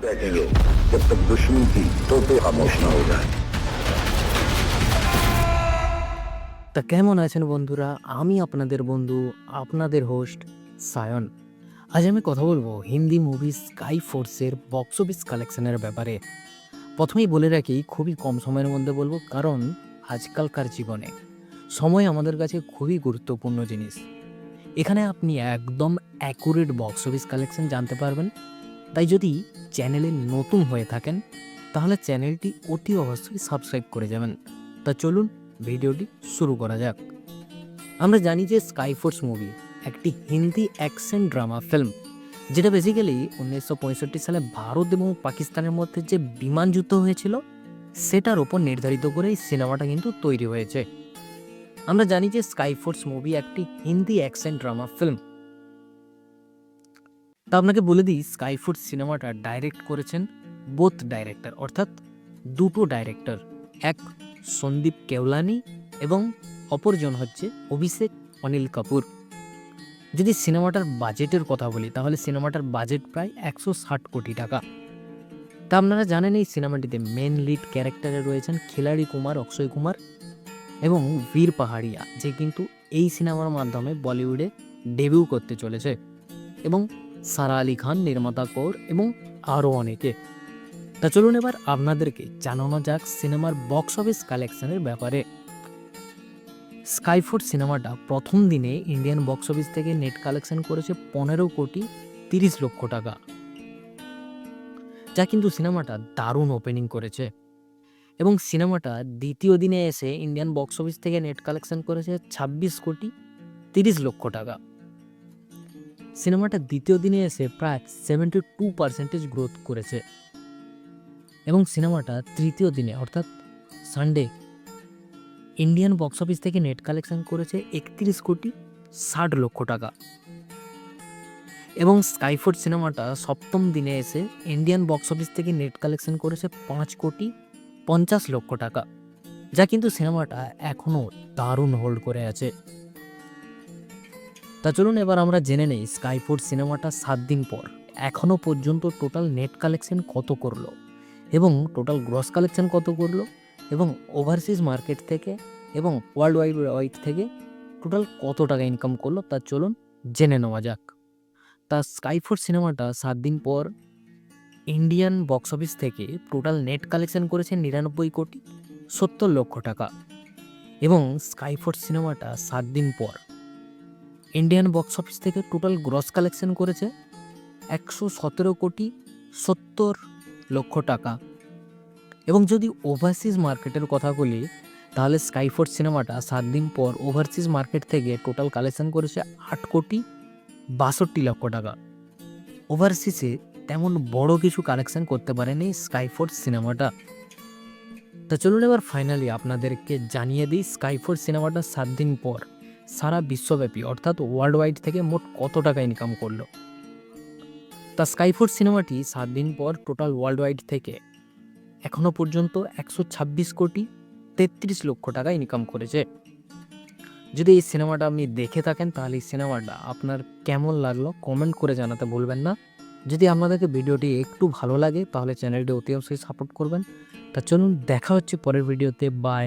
बैठेंगे जब तक दुश्मन की तोपे खामोश ना हो जाए। তা কেমন আছেন বন্ধুরা? আমি আপনাদের বন্ধু, আপনাদের হোস্ট সায়ন। আজ আমি কথা বলবো হিন্দি মুভি স্কাই ফোর্সের বক্স অফিস কালেকশনের ব্যাপারে। প্রথমেই বলে রাখি, খুবই কম সময়ের মধ্যে বলবো, কারণ আজকালকার জীবনে সময় আমাদের কাছে খুবই গুরুত্বপূর্ণ জিনিস। এখানে আপনি একদম অ্যাকুরেট বক্স অফিস কালেকশন জানতে পারবেন। তাই যদি চ্যানেলে নতুন হয়ে থাকেন তাহলে চ্যানেলটি অতি অবশ্যই সাবস্ক্রাইব করে যাবেন। তা চলুন ভিডিওটি শুরু করা যাক। আমরা জানি যে স্কাই ফোর্স মুভি একটি হিন্দি অ্যাকশন ড্রামা ফিল্ম, যেটা বেসিক্যালি 1965 সালে ভারত এবং পাকিস্তানের মধ্যে যে বিমান যুদ্ধ হয়েছিল সেটার ওপর নির্ধারিত করে এই সিনেমাটা কিন্তু তৈরি হয়েছে। আমরা জানি যে স্কাই ফোর্স মুভি একটি হিন্দি অ্যাকশন ড্রামা ফিল্ম। তা আপনাকে বলে দিই, স্কাই ফোর্স সিনেমাটা ডাইরেক্ট করেছেন বোথ ডাইরেক্টর, অর্থাৎ দুটো ডাইরেক্টর, এক সন্দীপ কেওলানি এবং অপরজন হচ্ছে অভিষেক অনিল কাপুর। যদি সিনেমাটার বাজেটের কথা বলি তাহলে সিনেমাটার বাজেট প্রায় 160 কোটি টাকা। তা আপনারা জানেন এই সিনেমাটিতে মেন লিড ক্যারেক্টারে রয়েছেন খিলাড়ি কুমার, অক্ষয় কুমার এবং বীর পাহাড়িয়া, যে কিন্তু এই সিনেমার মাধ্যমে বলিউডে ডেবিউ করতে চলেছে, এবং সারা আলি খান, নির্মাতা কৌর এবং আরও অনেকে। তা চলুন এবার আপনাদেরকে জানানো যাক সিনেমার বক্স অফিস কালেকশনের ব্যাপারে। স্কাই ফোর্স সিনেমাটা প্রথম দিনে ইন্ডিয়ান বক্স অফিস থেকে নেট কালেকশন করেছে 15,30,00,000 টাকা, যা কিন্তু সিনেমাটা দারুণ ওপেনিং করেছে। এবং সিনেমাটা দ্বিতীয় দিনে এসে ইন্ডিয়ান বক্স অফিস থেকে নেট কালেকশন করেছে 26,30,00,000 টাকা। সিনেমাটা দ্বিতীয় দিনে এসে প্রায় 72% গ্রোথ করেছে। এবং সিনেমাটা তৃতীয় দিনে অর্থাৎ সানডে ইন্ডিয়ান বক্স অফিস থেকে নেট কালেকশন করেছে 31,60,00,000 টাকা। এবং স্কাই ফোর্স সিনেমাটা সপ্তম দিনে এসে ইন্ডিয়ান বক্স অফিস থেকে নেট কালেকশন করেছে 5,50,00,000 টাকা, যা কিন্তু সিনেমাটা এখনও দারুণ হোল্ড করে আছে। তা চলুন এবার আমরা জেনে নেই স্কাই ফোর্স সিনেমাটা 7 দিন পর এখনও পর্যন্ত টোটাল নেট কালেকশন কত করলো এবং টোটাল গ্রস কালেকশন কত করলো এবং ওভারসিজ মার্কেট থেকে এবং ওয়ার্ল্ড ওয়াইড থেকে টোটাল কত টাকা ইনকাম করলো, তা চলুন জেনে নেওয়া যাক। তা স্কাই ফোর্স সিনেমাটা 7 দিন পর ইন্ডিয়ান বক্স অফিস থেকে টোটাল নেট কালেকশন করেছে 99,70,00,000 টাকা। এবং স্কাই ফোর্স সিনেমাটা 7 দিন পর ইন্ডিয়ান বক্স অফিস থেকে টোটাল গ্রস কালেকশন করেছে 117,70,00,000 টাকা। এবং যদি ওভারসিজ মার্কেটের কথা বলি তাহলে স্কাই ফোর্স সিনেমাটা 7 দিন পর ওভারসিজ মার্কেট থেকে টোটাল কালেকশন করেছে 8,62,00,000 টাকা। ওভারসিজে তেমন বড় কিছু কালেকশন করতে পারেনি স্কাই ফোর্স সিনেমাটা। তা চলুন এবার ফাইনালি আপনাদেরকে জানিয়ে দিই স্কাই ফোর্স সিনেমাটা 7 দিন পর সারা বিশ্বব্যাপী অর্থাৎ ওয়ার্ল্ড ওয়াইড থেকে মোট কত টাকা ইনকাম করলো। তা স্কাই ফোর্স সিনেমাটি 7 দিন পর টোটাল ওয়ার্ল্ড ওয়াইড থেকে এখনও পর্যন্ত 126,33,00,000 টাকা ইনকাম করেছে। যদি এই সিনেমাটা আপনি দেখে থাকেন তাহলে এই সিনেমাটা আপনার কেমন লাগলো কমেন্ট করে জানাতে ভুলবেন না। যদি আপনাদেরকে ভিডিওটি একটু ভালো লাগে তাহলে চ্যানেলটি অতি অবশ্যই সাপোর্ট করবেন। তা চলুন দেখা হচ্ছে পরের ভিডিওতে। বাই।